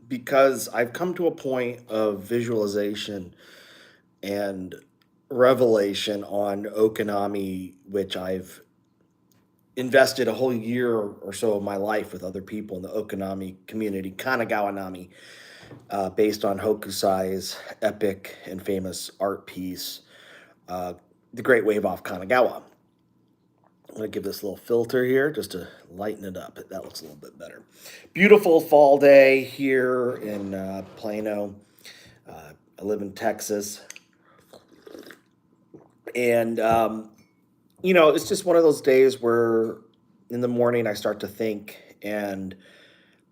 because I've come to a point of visualization and revelation on Okinami, which I've invested a whole year or so of my life with other people in the Okinami community, Kanagawa Nami, based on Hokusai's epic and famous art piece, uh, The Great Wave off Kanagawa. I'm going to give this a little filter here just to lighten it up. That looks a little bit better. Beautiful fall day here in Plano. I live in Texas. And, it's just one of those days where in the morning I start to think and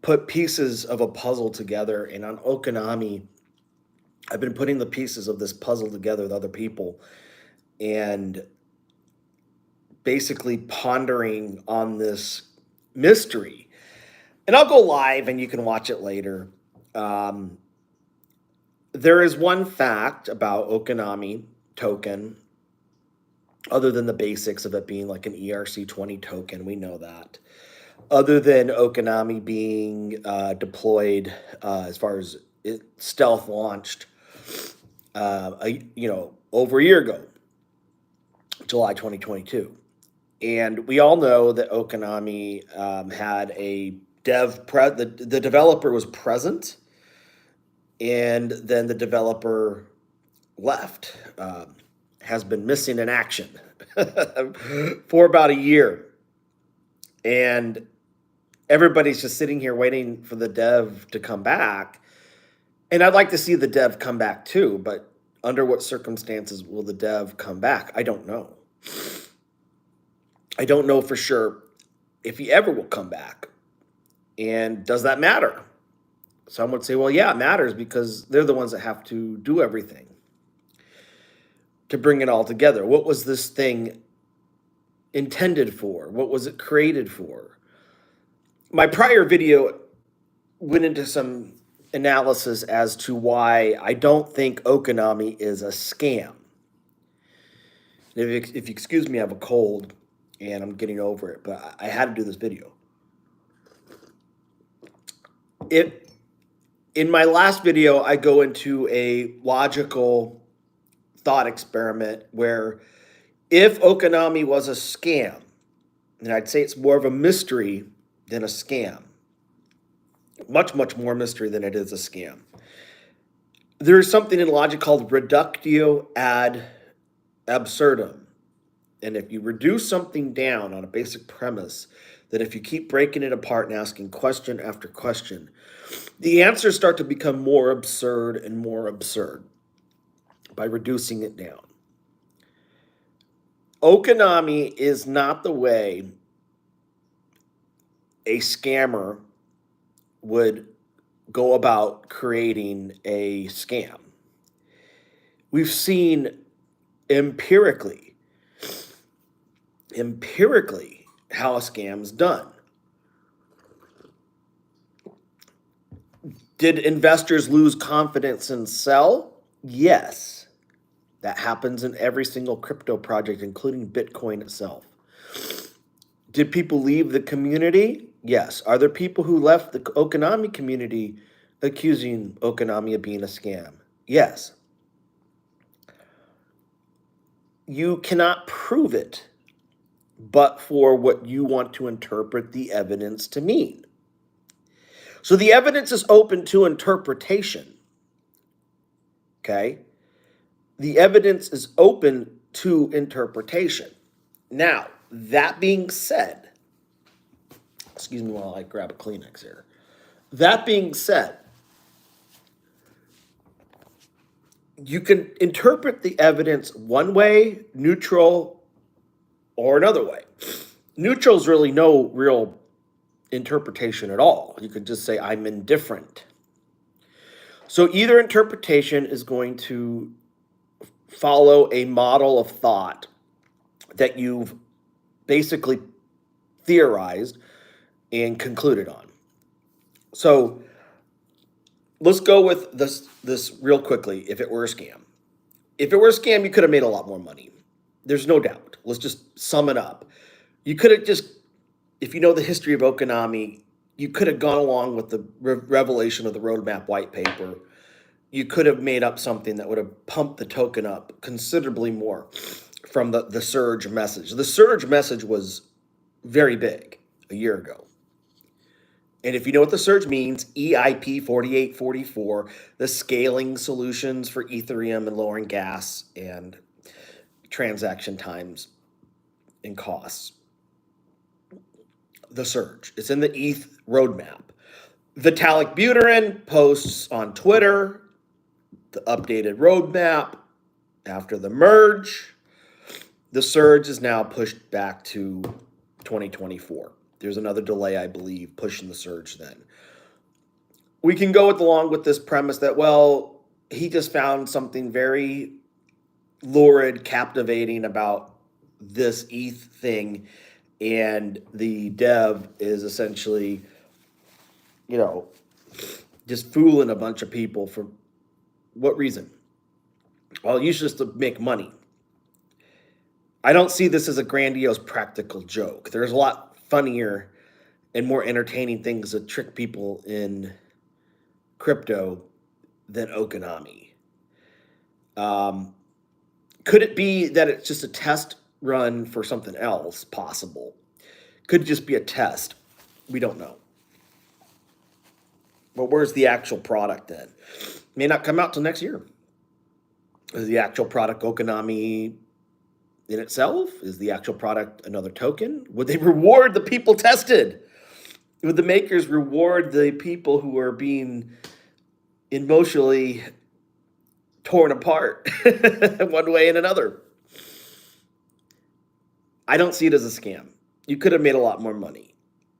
put pieces of a puzzle together. And on Okinami, I've been putting the pieces of this puzzle together with other people and basically pondering on this mystery. And I'll go live and you can watch it later. There is one fact about Okinami token, other than the basics of it being like an ERC20 token. We know that. Other than Okinami being deployed as far as it stealth launched, over a year ago, July 2022. And we all know that Okinami had a the developer was present, and then the developer left, has been missing in action for about a year. And everybody's just sitting here waiting for the dev to come back. And I'd like to see the dev come back too, but under what circumstances will the dev come back? I don't know. I don't know for sure if he ever will come back. And does that matter? Some would say, well, yeah, it matters because they're the ones that have to do everything to bring it all together. What was this thing intended for? What was it created for? My prior video went into some analysis as to why I don't think Okinami is a scam. If you excuse me, I have a cold and I'm getting over it, but I had to do this video. In my last video, I go into a logical thought experiment where if Okinami was a scam, and I'd say it's more of a mystery than a scam, much, much more mystery than it is a scam. There's something in logic called reductio ad absurdum. And if you reduce something down on a basic premise, that if you keep breaking it apart and asking question after question, the answers start to become more absurd and more absurd by reducing it down. Okinami is not the way a scammer would go about creating a scam. We've seen empirically how a scam's done. Did investors lose confidence and sell? Yes. That happens in every single crypto project, including Bitcoin itself. Did people leave the community? Yes. Are there people who left the Okinami community accusing Okinami of being a scam? Yes. You cannot prove it, but for what you want to interpret the evidence to mean. So the evidence is open to interpretation. Okay? The evidence is open to interpretation. Now, that being said, excuse me while I grab a Kleenex here. That being said, you can interpret the evidence one way, neutral, or another way. Neutral is really no real interpretation at all. You could just say, I'm indifferent. So either interpretation is going to follow a model of thought that you've basically theorized and concluded on. So let's go with this real quickly. If it were a scam, you could have made a lot more money. There's no doubt. Let's just sum it up. You could have just, if you know the history of Okinami, you could have gone along with the revelation of the roadmap white paper. You could have made up something that would have pumped the token up considerably more from the surge message. The surge message was very big a year ago. And if you know what the surge means, EIP 4844, the scaling solutions for Ethereum and lowering gas and transaction times and costs. The surge. It's in the ETH roadmap. Vitalik Buterin posts on Twitter the updated roadmap after the merge. The surge is now pushed back to 2024. There's another delay, I believe, pushing the surge then. We can go along with this premise that, well, he just found something very lurid, captivating about this ETH thing, and the dev is essentially, just fooling a bunch of people for what reason? Well, usually just to make money. I don't see this as a grandiose practical joke. There's a lot funnier and more entertaining things that trick people in crypto than Okinami. Could it be that it's just a test run for something else possible? Could it just be a test? We don't know. But where's the actual product then? May not come out till next year. Is the actual product Okinami in itself? Is the actual product another token? Would they reward the people tested? Would the makers reward the people who are being emotionally torn apart one way and another? I don't see it as a scam. You could have made a lot more money.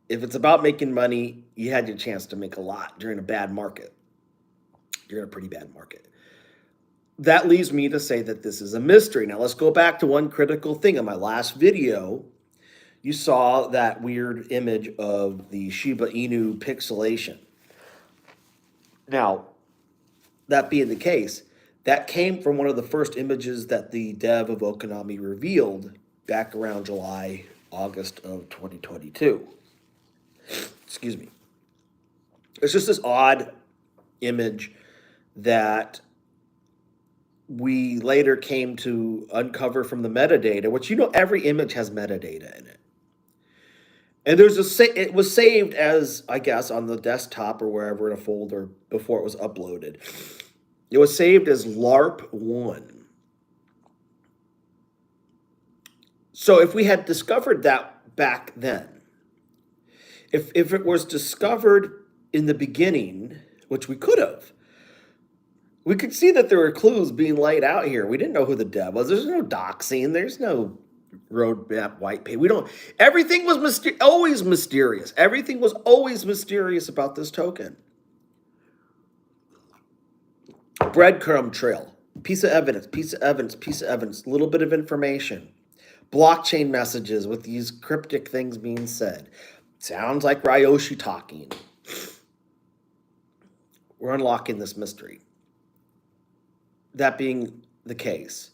If it's about making money, you had your chance to make a lot during a bad market. You're in a pretty bad market. That leaves me to say that this is a mystery. Now, let's go back to one critical thing. In my last video, you saw that weird image of the Shiba Inu pixelation. Now, that being the case, that came from one of the first images that the dev of Okinami revealed back around July, August of 2022. Excuse me. It's just this odd image that we later came to uncover from the metadata, which every image has metadata in it. And it was saved as, I guess, on the desktop or wherever in a folder before it was uploaded. It was saved as LARP1. So if we had discovered that back then, if it was discovered in the beginning, which we could have, we could see that there were clues being laid out here. We didn't know who the dev was. There's no doxing. There's no roadmap white paper. Everything was always mysterious. Everything was always mysterious about this token. Breadcrumb trail. Piece of evidence, piece of evidence, piece of evidence. A little bit of information. Blockchain messages with these cryptic things being said. Sounds like Ryoshi talking. We're unlocking this mystery. That being the case,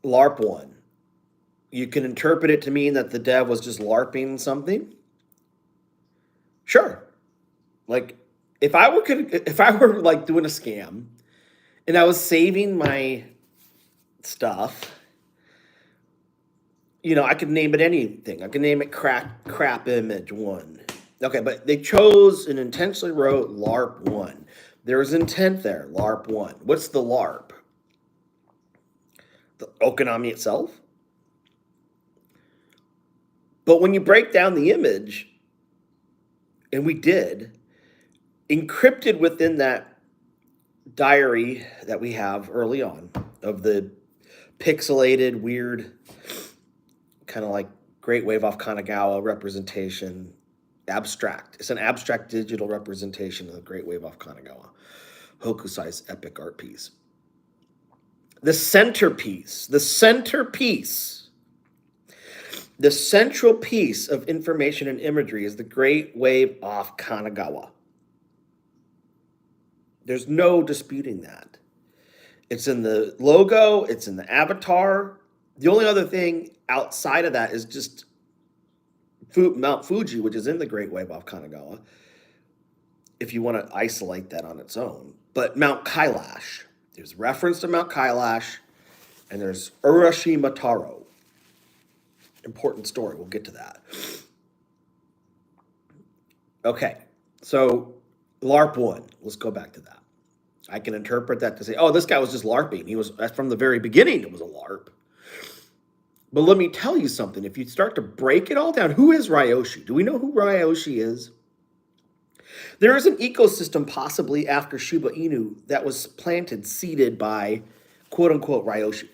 LARP1, you can interpret it to mean that the dev was just LARPing something. Sure. Like, if I were like doing a scam and I was saving my stuff, I could name it anything. I could name it crap image 1. Okay, but they chose and intentionally wrote LARP1. There was intent there, LARP1. What's the LARP? The Okinami itself? But when you break down the image, and we did, encrypted within that diary that we have early on of the pixelated, weird, kind of like Great Wave off Kanagawa representation, abstract. It's an abstract digital representation of the Great Wave off Kanagawa. Hokusai's epic art piece. The centerpiece, the central piece of information and imagery is the Great Wave off Kanagawa. There's no disputing that. It's in the logo, it's in the avatar. The only other thing outside of that is just Mount Fuji, which is in the Great Wave off Kanagawa, if you want to isolate that on its own. But Mount Kailash, there's reference to Mount Kailash, and there's Urashima Taro. Important story, we'll get to that. Okay, so LARP 1, let's go back to that. I can interpret that to say, oh, this guy was just LARPing. He was, from the very beginning, it was a LARP. But let me tell you something. If you start to break it all down, who is Ryoshi? Do we know who Ryoshi is? There is an ecosystem possibly after Shiba Inu that was planted, seeded by quote-unquote Ryoshi.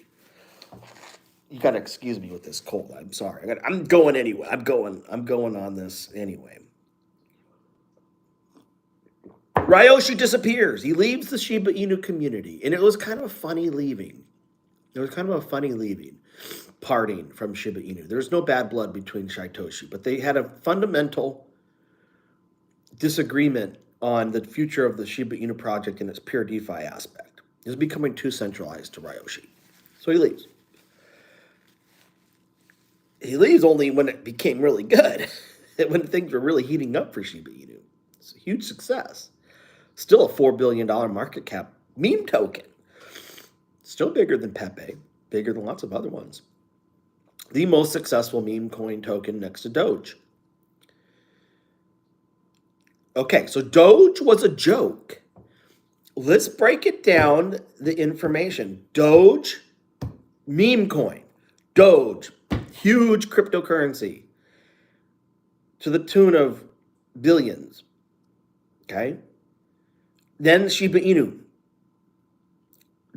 You got to excuse me with this cold. I'm sorry. I'm going anyway. I'm going on this anyway. Ryoshi disappears. He leaves the Shiba Inu community. And it was kind of a funny leaving. It was kind of a funny leaving, parting from Shiba Inu. There's no bad blood between Satoshi, but they had a fundamental disagreement on the future of the Shiba Inu project and its pure DeFi aspect. It was becoming too centralized to Ryoshi. So he leaves. He leaves only when it became really good, when things were really heating up for Shiba Inu. It's a huge success. Still a $4 billion market cap meme token. Still bigger than Pepe, bigger than lots of other ones. The most successful meme coin token next to Doge. Okay, so Doge was a joke. Let's break it down, the information. Doge, meme coin. Doge, huge cryptocurrency to the tune of billions. Okay? Then Shiba Inu.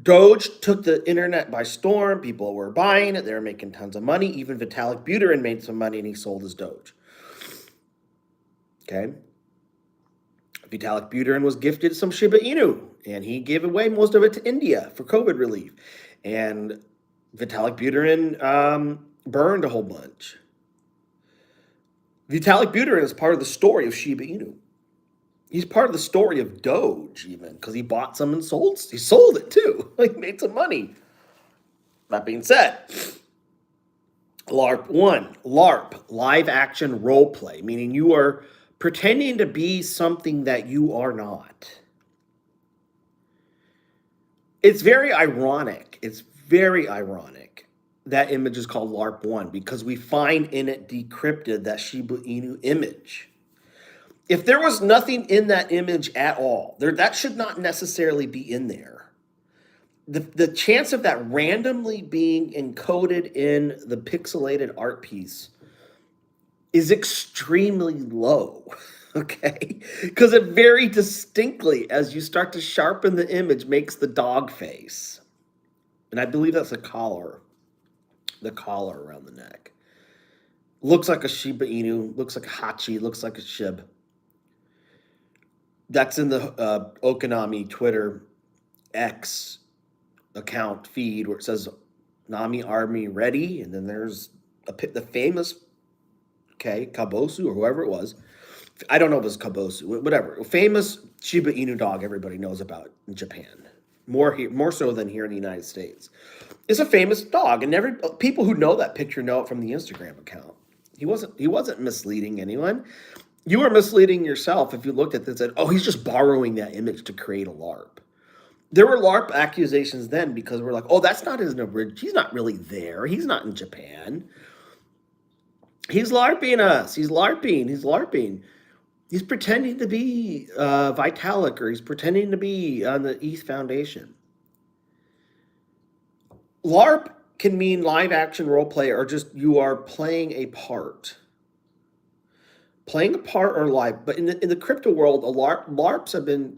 Doge took the internet by storm. People were buying it. They were making tons of money. Even Vitalik Buterin made some money and he sold his Doge. Okay? Vitalik Buterin was gifted some Shiba Inu and he gave away most of it to India for COVID relief. And Vitalik Buterin burned a whole bunch. Vitalik Buterin is part of the story of Shiba Inu. He's part of the story of Doge, even, because he bought some and sold. He sold it too. He made some money. That being said, LARP 1, LARP, live action role play, meaning you are pretending to be something that you are not. It's very ironic. It's very ironic. That image is called LARP 1 because we find in it decrypted that Shiba Inu image. If there was nothing in that image at all, that should not necessarily be in there. The chance of that randomly being encoded in the pixelated art piece is extremely low, okay? Because it very distinctly, as you start to sharpen the image, makes the dog face. And I believe that's a collar, the collar around the neck. Looks like a Shiba Inu, looks like a Hachi, looks like a SHIB. That's in the Okinami Twitter X account feed where it says Nami Army ready. And then there's the famous, Kabosu or whoever it was. I don't know if it was Kabosu, whatever. Famous Shiba Inu dog everybody knows about in Japan. More so than here in the United States. It's a famous dog. And people who know that picture know it from the Instagram account. He wasn't misleading anyone. You were misleading yourself if you looked at this and said, oh, he's just borrowing that image to create a LARP. There were LARP accusations then because we're like, oh, that's not his original. He's not really there. He's not in Japan. He's LARPing us. He's LARPing. He's LARPing. He's pretending to be Vitalik or he's pretending to be on the ETH Foundation. LARP can mean live action role play or just you are playing a part. Playing a part or live, but in the crypto world, LARPs have been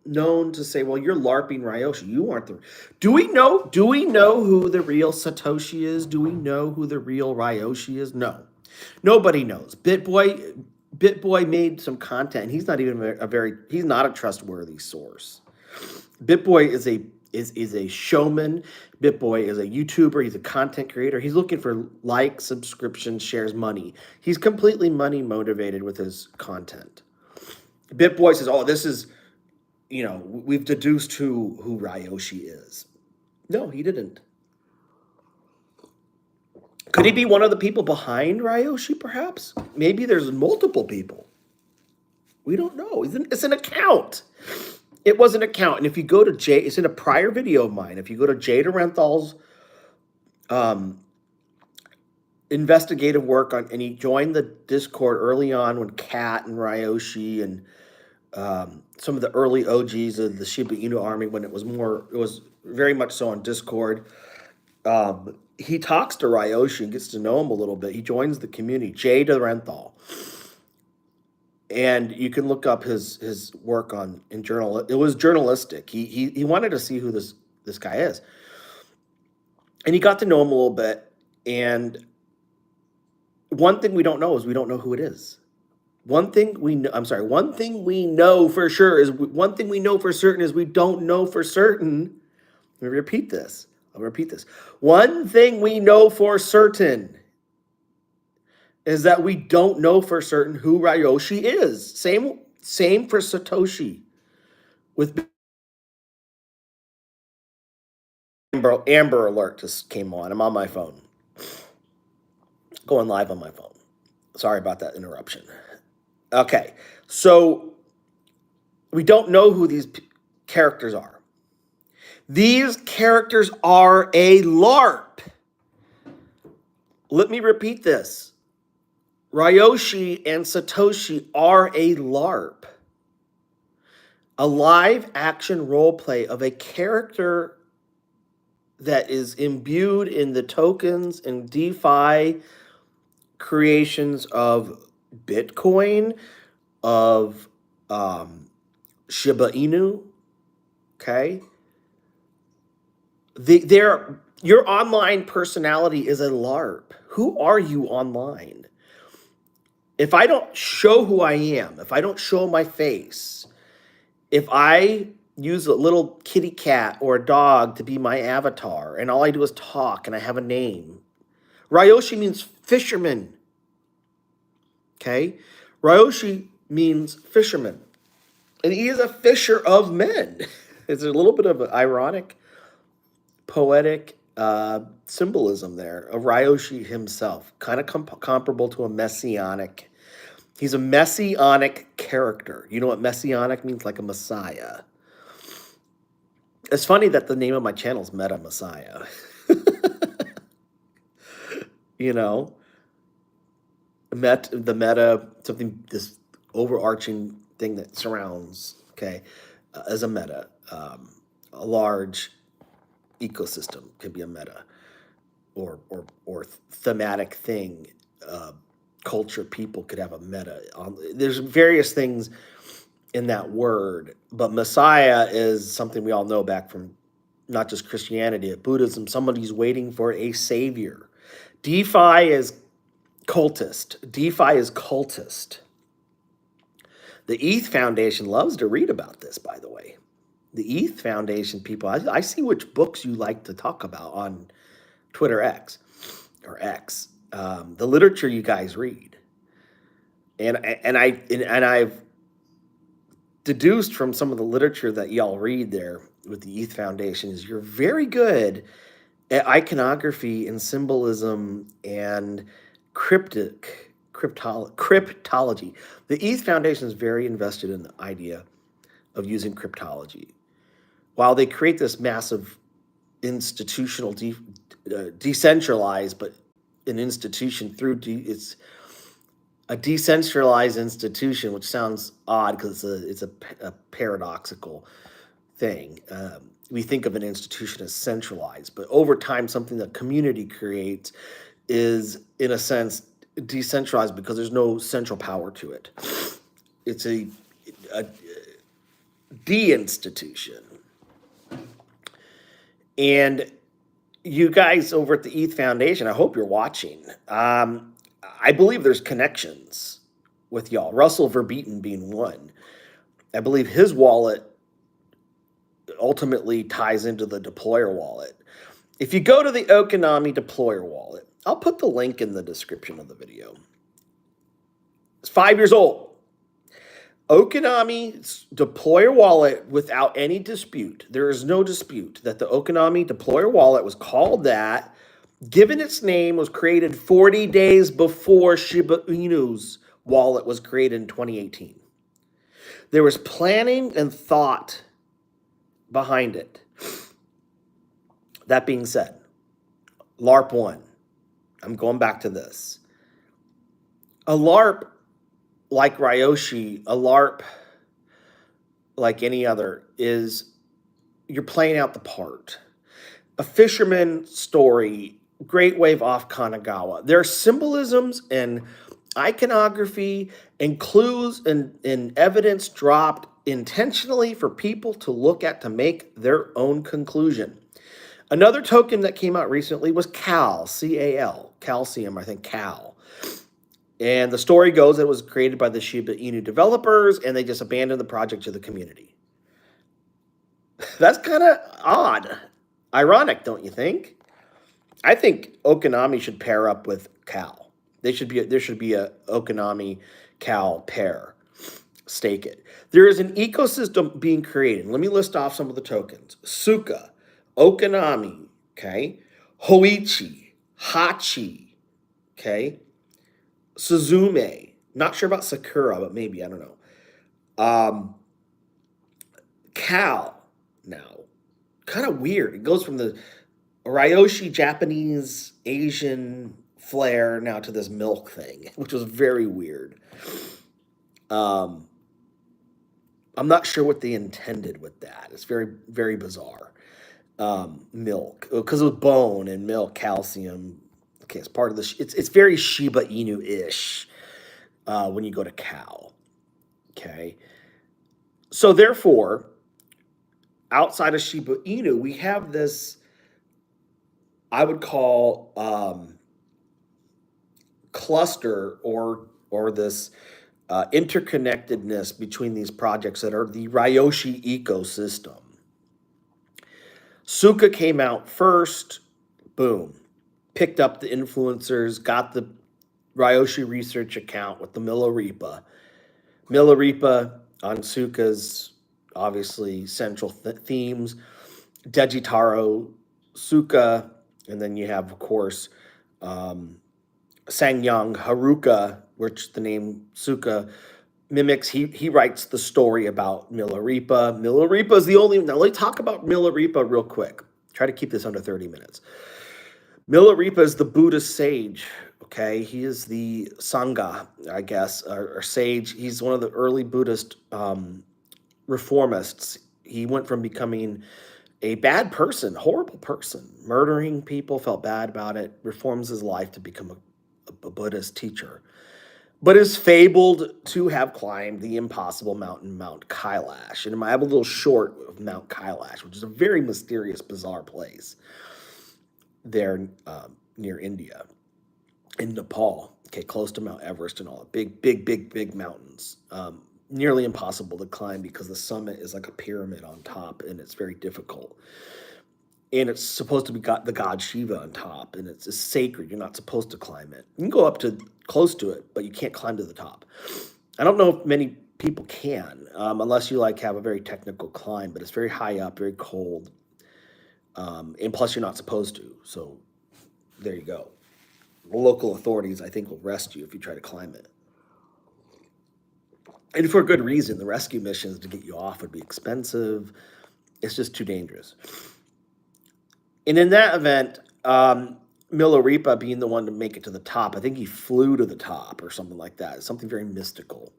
known to say, "Well, you're LARPing Ryoshi. You aren't the." Do we know who the real Satoshi is? Do we know who the real Ryoshi is? No, nobody knows. BitBoy made some content. He's not even he's not a trustworthy source. BitBoy is a showman. BitBoy is a YouTuber. He's a content creator. He's looking for likes, subscriptions, shares, money. He's completely money motivated with his content. BitBoy says, oh, this is, we've deduced who Ryoshi is. No, he didn't. Could he be one of the people behind Ryoshi, perhaps? Maybe there's multiple people. We don't know. It's an account. It was an account. And if you go to Jay, it's in a prior video of mine. If you go to Jay Durenthal's investigative work on, and he joined the Discord early on when Kat and Ryoshi and some of the early OGs of the Shiba Inu army, when it was very much so on Discord. He talks to Ryoshi and gets to know him a little bit. He joins the community, Jay Durenthal. And you can look up his work in journal. It was journalistic. He wanted to see who this guy is. And he got to know him a little bit. And one thing we don't know is we don't know who it is. One thing we know for certain is we don't know for certain. Let me repeat this. I'll repeat this. One thing we know for certain is that we don't know for certain who Ryoshi is. Same for Satoshi. With Amber Alert just came on. I'm on my phone. Going live on my phone. Sorry about that interruption. Okay, so we don't know who these characters are. These characters are a LARP. Let me repeat this. Ryoshi and Satoshi are a LARP. A live action role play of a character that is imbued in the tokens and DeFi creations of Bitcoin, of Shiba Inu, okay? Your online personality is a LARP. Who are you online? If I don't show who I am, if I don't show my face, if I use a little kitty cat or a dog to be my avatar, and all I do is talk and I have a name. Ryoshi means fisherman. Okay? Ryoshi means fisherman. And he is a fisher of men. It's a little bit of an ironic, poetic symbolism there of Ryoshi himself. Kind of comparable to a messianic. He's a messianic character. You know what messianic means? Like a messiah. It's funny that the name of my channel is Meta Messiah. You know, the meta, something, this overarching thing that surrounds, okay, as a meta. A large ecosystem could be a meta or thematic thing. Culture, people could have a meta. There's various things in that word, but Messiah is something we all know back from not just Christianity, but Buddhism. Somebody's waiting for a savior. DeFi is cultist. DeFi is cultist. The ETH Foundation loves to read about this, by the way. The ETH Foundation people, I see which books you like to talk about on Twitter X, or X. The literature you guys read. And I've deduced from some of the literature that y'all read there with the ETH Foundation is you're very good at iconography and symbolism and cryptology. The ETH Foundation is very invested in the idea of using cryptology. While they create this massive institutional, decentralized, but an institution through, it's a decentralized institution, which sounds odd because it's a paradoxical thing. We think of an institution as centralized, but over time, something that community creates is, in a sense, decentralized because there's no central power to it. It's a de-institution. And you guys over at the ETH Foundation, I hope you're watching. I believe there's connections with y'all. Russell Verbeeten being one. I believe his wallet ultimately ties into the deployer wallet. If you go to the Okinami deployer wallet, I'll put the link in the description of the video. It's 5 years old. Okinami's deployer wallet, without any dispute, there is no dispute that the Okinami deployer wallet was called that given its name, was created 40 days before Shiba Inu's wallet was created in 2018. There was planning and thought behind it. That being said, LARP 1, I'm going back to this. A LARP like Ryoshi, a LARP like any other, is you're playing out the part. A fisherman story, Great Wave off Kanagawa. There are symbolisms and iconography and clues and evidence dropped intentionally for people to look at to make their own conclusion. Another token that came out recently was CAL, C-A-L, calcium, I think CAL. And the story goes that it was created by the Shiba Inu developers, and they just abandoned the project to the community. That's kind of odd. Ironic, don't you think? I think Okinami should pair up with Cal. There should be a Okinami Cal pair. Stake it. There is an ecosystem being created. Let me list off some of the tokens. Suka, Okinami, okay? Hoichi, Hachi, okay? Suzume. Not sure about Sakura, but maybe, I don't know. Cal, now. Kind of weird. It goes from the Ryoshi Japanese Asian flair now to this milk thing, which was very weird. I'm not sure what they intended with that. It's very, very bizarre. Milk, because it was bone and milk, calcium. Okay, it's part of the. It's very Shiba Inu-ish when you go to Cal. Okay, so therefore, outside of Shiba Inu, we have this. I would call cluster or this interconnectedness between these projects that are the Ryoshi ecosystem. Suka came out first, boom, picked up the influencers, got the Ryoshi research account with the Milarepa. Milarepa on Suka's obviously central themes, Dejitaro, Suka, and then you have, of course, Sangyang Haruka, which the name Suka mimics. He writes the story about Milarepa. Milarepa is the only. Now, let me talk about Milarepa real quick. Try to keep this under 30 minutes. Milarepa is the Buddhist sage. Okay, he is the Sangha, I guess, or sage. He's one of the early Buddhist reformists. He went from becoming a bad person, horrible person, murdering people, felt bad about it, reforms his life to become a Buddhist teacher, but is fabled to have climbed the impossible mountain, Mount Kailash. And I have a little short of Mount Kailash, which is a very mysterious, bizarre place there near India, in Nepal, okay, close to Mount Everest and all. Big mountains. Nearly impossible to climb because the summit is like a pyramid on top, and it's very difficult. And it's supposed to be got the god Shiva on top, and it's sacred. You're not supposed to climb it. You can go up to close to it, but you can't climb to the top. I don't know if many people can, unless you like have a very technical climb, but it's very high up, very cold, and plus you're not supposed to. So there you go. The local authorities, I think, will arrest you if you try to climb it. And for a good reason. The rescue missions to get you off would be expensive. It's just too dangerous. And in that event, Milarepa being the one to make it to the top, I think he flew to the top or something like that. It's something very mystical.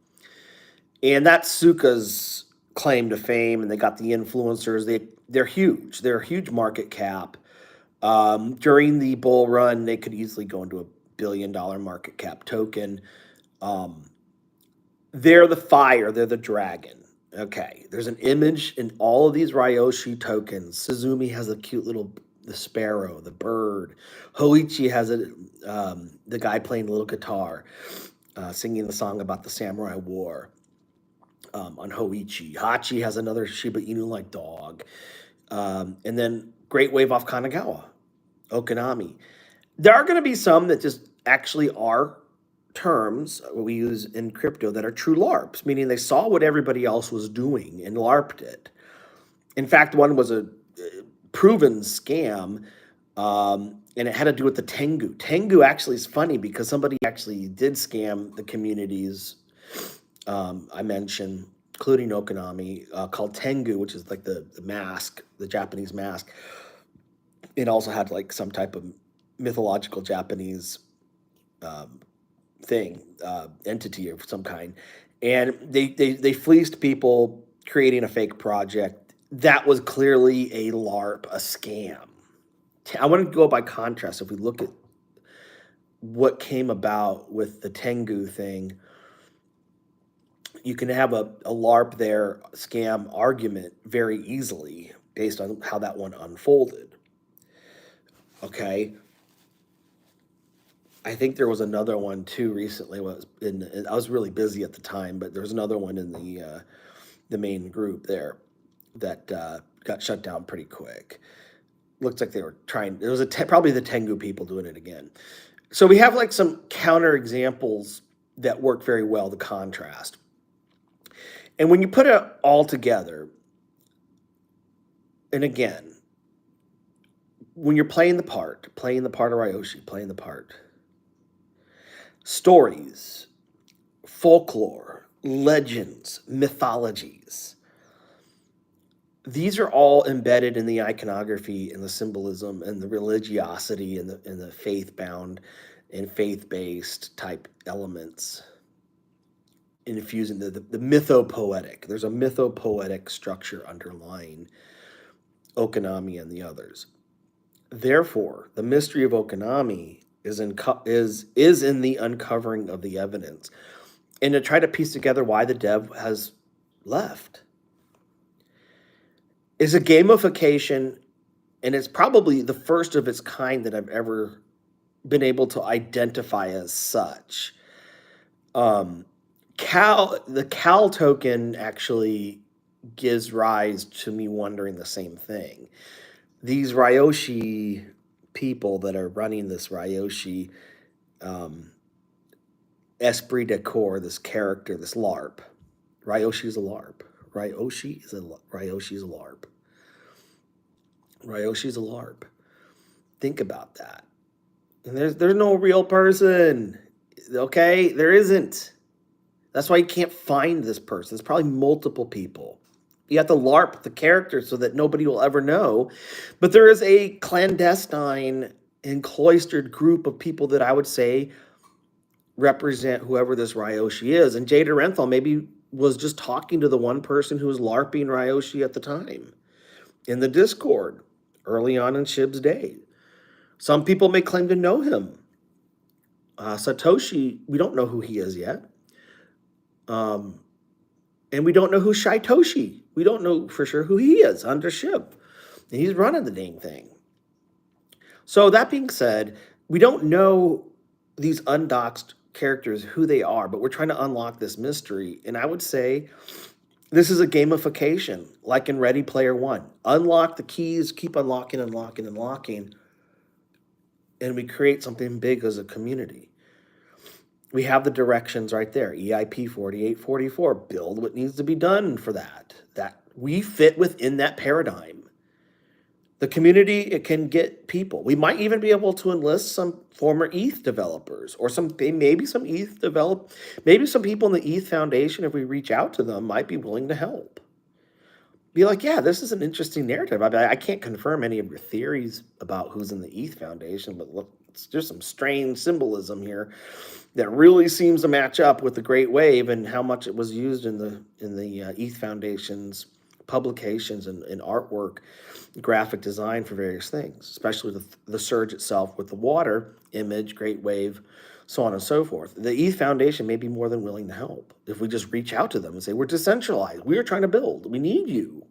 And that's Suka's claim to fame, and they got the influencers. They're huge. They're a huge market cap. During the bull run, they could easily go into $1 billion market cap token. They're the fire. They're the dragon. Okay, there's an image in all of these Ryoshi tokens. Suzumi has a cute little the sparrow, the bird. Hoichi has the guy playing a little guitar, singing the song about the samurai war on Hoichi. Hachi has another Shiba Inu-like dog. And then Great Wave off Kanagawa, Okinami. There are going to be some that just actually are terms we use in crypto that are true LARPs, meaning they saw what everybody else was doing and LARPed it. In fact, one was a proven scam And it had to do with the Tengu. Tengu actually is funny because somebody actually did scam the communities I mentioned, including Okinami, called Tengu, which is like the mask, the Japanese mask. It also had like some type of mythological Japanese thing, entity of some kind. And they fleeced people, creating a fake project that was clearly a LARP, a scam. I want to go by contrast. If we look at what came about with the Tengu thing, you can have a LARP there, scam argument very easily based on how that one unfolded. Okay. I think there was another one too recently. I was really busy at the time, but there was another one in the main group there that got shut down pretty quick. Looks like they were trying. It was probably the Tengu people doing it again. So we have like some counter examples that work very well, the contrast. And when you put it all together, and again, when you're playing the part of Ryoshi, playing the part, stories, folklore, legends, mythologies, these are all embedded in the iconography and the symbolism and the religiosity and the faith-bound and faith-based type elements, infusing the mythopoetic. There's a mythopoetic structure underlying Okinami and the others. Therefore, the mystery of Okinami is in the uncovering of the evidence and to try to piece together why the dev has left. Is a gamification, and it's probably the first of its kind that I've ever been able to identify as such. The Cal token actually gives rise to me wondering the same thing. These Ryoshi people that are running this Ryoshi esprit de corps, this character, this LARP. Ryoshi is a LARP. Ryoshi is a LARP. Ryoshi is a LARP. Think about that. And there's no real person. Okay? There isn't. That's why you can't find this person. There's probably multiple people. You have to LARP the character so that nobody will ever know. But there is a clandestine and cloistered group of people that I would say represent whoever this Ryoshi is. And Jada Renthal maybe was just talking to the one person who was LARPing Ryoshi at the time in the Discord early on in SHIB's day. Some people may claim to know him. Satoshi, we don't know who he is yet. And we don't know who Shaitoshi. We don't know for sure who he is under SHIB. And he's running the dang thing. So that being said, we don't know these undoxed characters, who they are, but we're trying to unlock this mystery. And I would say this is a gamification, like in Ready Player One. Unlock the keys, keep unlocking, and we create something big as a community. We have the directions right there. EIP 4844, build what needs to be done for that. That we fit within that paradigm. The community, it can get people. We might even be able to enlist some former ETH developers or maybe some people in the ETH Foundation, if we reach out to them, might be willing to help. Be like, yeah, this is an interesting narrative. I can't confirm any of your theories about who's in the ETH Foundation, but look, there's some strange symbolism here that really seems to match up with the Great Wave and how much it was used in the ETH Foundation's publications and artwork, graphic design for various things, especially the surge itself with the water image, Great Wave, so on and so forth. The ETH Foundation may be more than willing to help if we just reach out to them and say, we're decentralized. We are trying to build. We need you.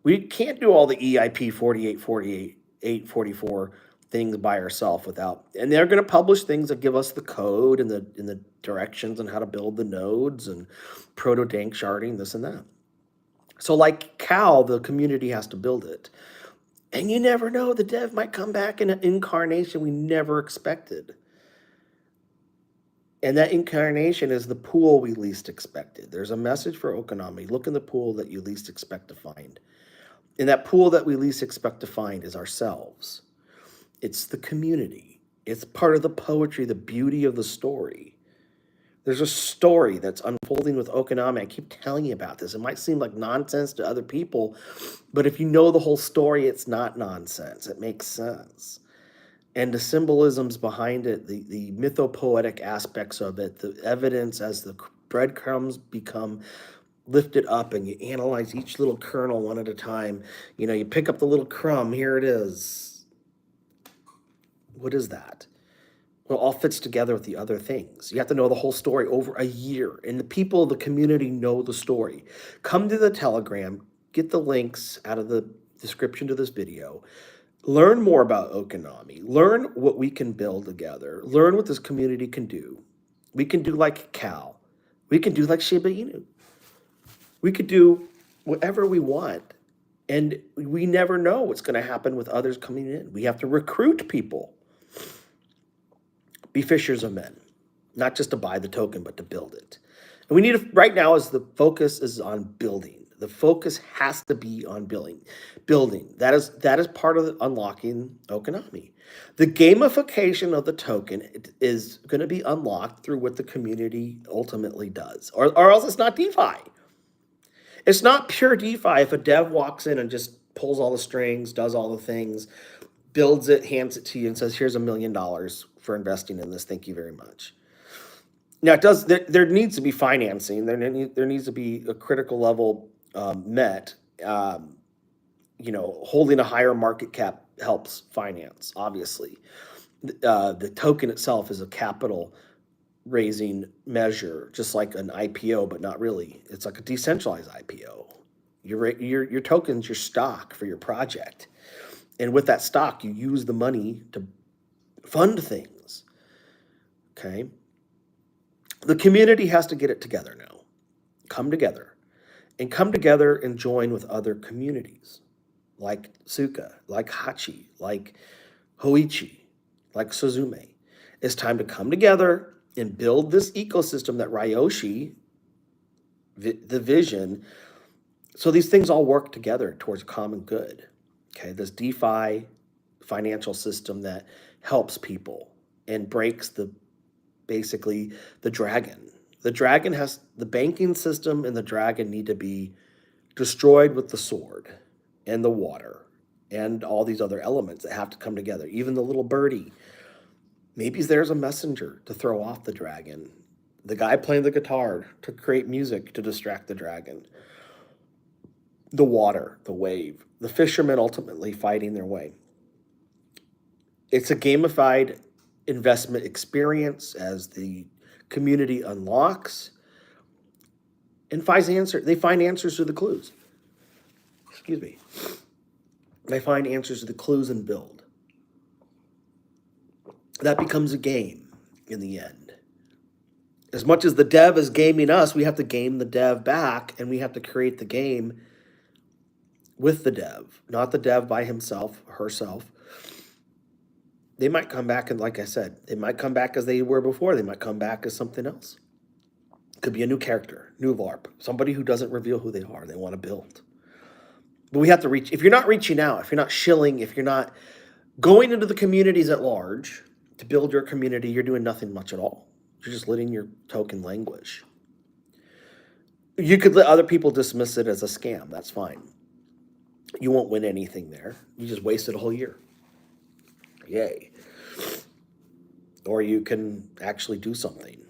We can't do all the EIP 4844 things by ourselves without, and they're going to publish things that give us the code and the directions on how to build the nodes and Proto-dank sharding, this and that. So like Cal, the community has to build it. And you never know, the dev might come back in an incarnation we never expected. And that incarnation is the pool we least expected. There's a message for Okinami. Look in the pool that you least expect to find. And that pool that we least expect to find is ourselves. It's the community. It's part of the poetry, the beauty of the story. There's a story that's unfolding with Okinami. I keep telling you about this. It might seem like nonsense to other people, but if you know the whole story, it's not nonsense. It makes sense. And the symbolisms behind it, the mythopoetic aspects of it, the evidence as the breadcrumbs become lifted up and you analyze each little kernel one at a time. You know, you pick up the little crumb, here it is. What is that? Well, it all fits together with the other things. You have to know the whole story over a year, and the people of the community know the story. Come to the Telegram, get the links out of the description to this video. Learn more about Okinami. Learn what we can build together. Learn what this community can do. We can do like Cal. We can do like Shiba Inu. We could do whatever we want, and we never know what's going to happen with others coming in. We have to recruit people. Be fishers of men, not just to buy the token, but to build it. And we need to, right now, is the focus is on building. The focus has to be on building. That is part of unlocking Okinami. The gamification of the token is going to be unlocked through what the community ultimately does, or else it's not DeFi. It's not pure DeFi if a dev walks in and just pulls all the strings, does all the things, builds it, hands it to you, and says, "Here's $1 million for investing in this. Thank you very much." Now, it does. There needs to be financing. There needs to be a critical level met. Holding a higher market cap helps finance. Obviously, the token itself is a capital raising measure, just like an IPO, but not really. It's like a decentralized IPO. Your token's your stock for your project. And with that stock, you use the money to fund things, okay? The community has to get it together now. Come together and join with other communities like Suka, like Hachi, like Hoichi, like Suzume. It's time to come together and build this ecosystem that Ryoshi, the vision, so these things all work together towards common good. Okay, this DeFi financial system that helps people and breaks basically the dragon. The banking system and the dragon need to be destroyed with the sword and the water and all these other elements that have to come together. Even the little birdie, maybe there's a messenger to throw off the dragon. The guy playing the guitar to create music to distract the dragon. The water, the wave, the fishermen ultimately fighting their way. It's a gamified investment experience as the community unlocks and they find answers to the clues. Excuse me. They find answers to the clues and build. That becomes a game in the end. As much as the dev is gaming us, we have to game the dev back, and we have to create the game with the dev, not the dev by himself, herself. They might come back, and like I said, they might come back as they were before. They might come back as something else. Could be a new character, new LARP, somebody who doesn't reveal who they are. They want to build. But we have to reach. If you're not reaching out, if you're not shilling, if you're not going into the communities at large to build your community, you're doing nothing much at all. You're just letting your token languish. You could let other people dismiss it as a scam. That's fine. You won't win anything there. You just wasted a whole year. Yay. Or you can actually do something.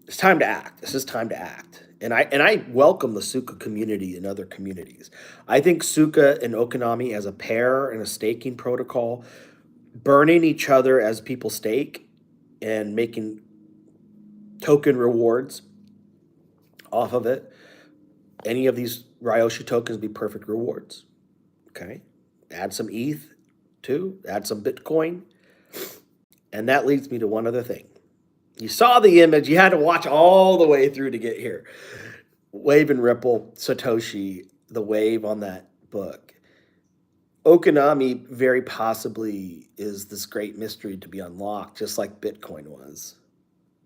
It's time to act. This is time to act. And I welcome the Suka community and other communities. I think Suka and Okinami as a pair and a staking protocol, burning each other as people stake and making token rewards off of it. Any of these Ryoshi tokens be perfect rewards. Okay. Add some ETH too. Add some Bitcoin. And that leads me to one other thing. You saw the image. You had to watch all the way through to get here. Wave and Ripple, Satoshi, the wave on that book. Okinami very possibly is this great mystery to be unlocked, just like Bitcoin was.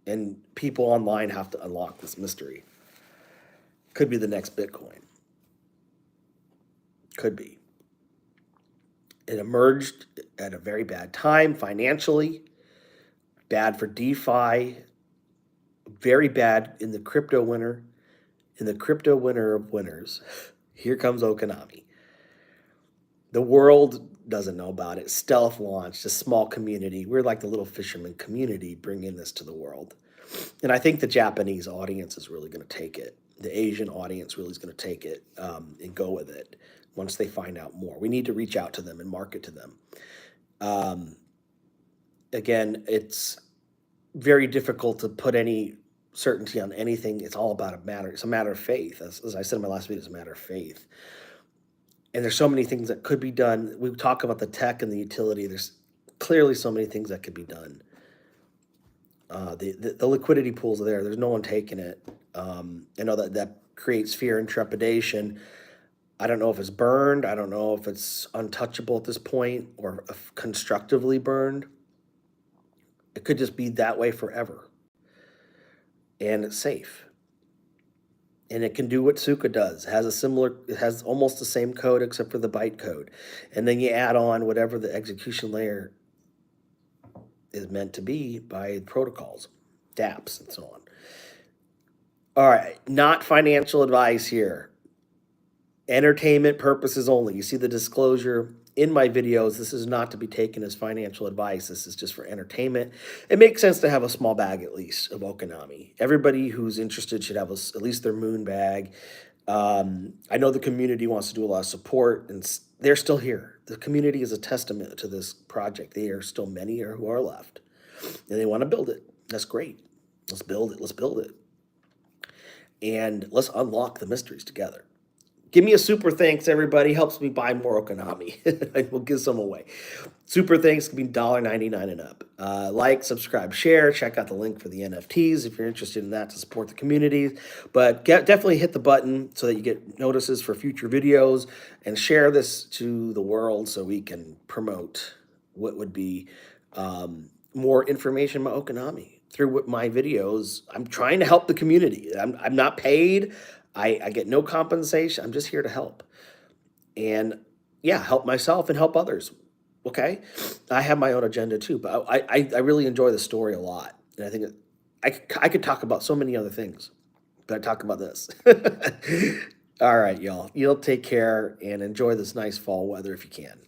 And people online have to unlock this mystery. Could be the next Bitcoin. Could be. It emerged at a very bad time financially, bad for DeFi, very bad in the crypto winter. In the crypto winter of winners, here comes Okinami. The world doesn't know about it. Stealth launched, a small community. We're like the little fisherman community bringing this to the world. And I think the Japanese audience is really going to take it. The Asian audience really is going to take it and go with it once they find out more. We need to reach out to them and market to them. Again, it's very difficult to put any certainty on anything. It's all about it's a matter of faith. As I said in my last video, it's a matter of faith. And there's so many things that could be done. We talk about the tech and the utility. There's clearly so many things that could be done. The liquidity pools are there. There's no one taking it. I know that creates fear and trepidation. I don't know if it's burned. I don't know if it's untouchable at this point or if constructively burned. It could just be that way forever. And it's safe. And it can do what Suka does. It has almost the same code except for the bytecode. And then you add on whatever the execution layer is meant to be by protocols, dApps, and so on. All right, not financial advice here. Entertainment purposes only. You see the disclosure in my videos. This is not to be taken as financial advice. This is just for entertainment. It makes sense to have a small bag at least of Okinami. Everybody who's interested should have at least their moon bag. I know the community wants to do a lot of support, and they're still here. The community is a testament to this project. There are still many who are left, and they want to build it. That's great. Let's build it. Let's build it. And let's unlock the mysteries together. Give me a super thanks, everybody. Helps me buy more Okinami. We'll give some away. Super thanks can be $1.99 and up. Like, subscribe, share. Check out the link for the NFTs if you're interested in that to support the community. But definitely hit the button so that you get notices for future videos, and share this to the world so we can promote what would be more information about Okinami through my videos. I'm trying to help the community. I'm not paid. I get no compensation. I'm just here to help. And yeah, help myself and help others. Okay? I have my own agenda too, but I really enjoy the story a lot. And I think I could talk about so many other things, but I talk about this. All right, y'all. You'll take care and enjoy this nice fall weather if you can.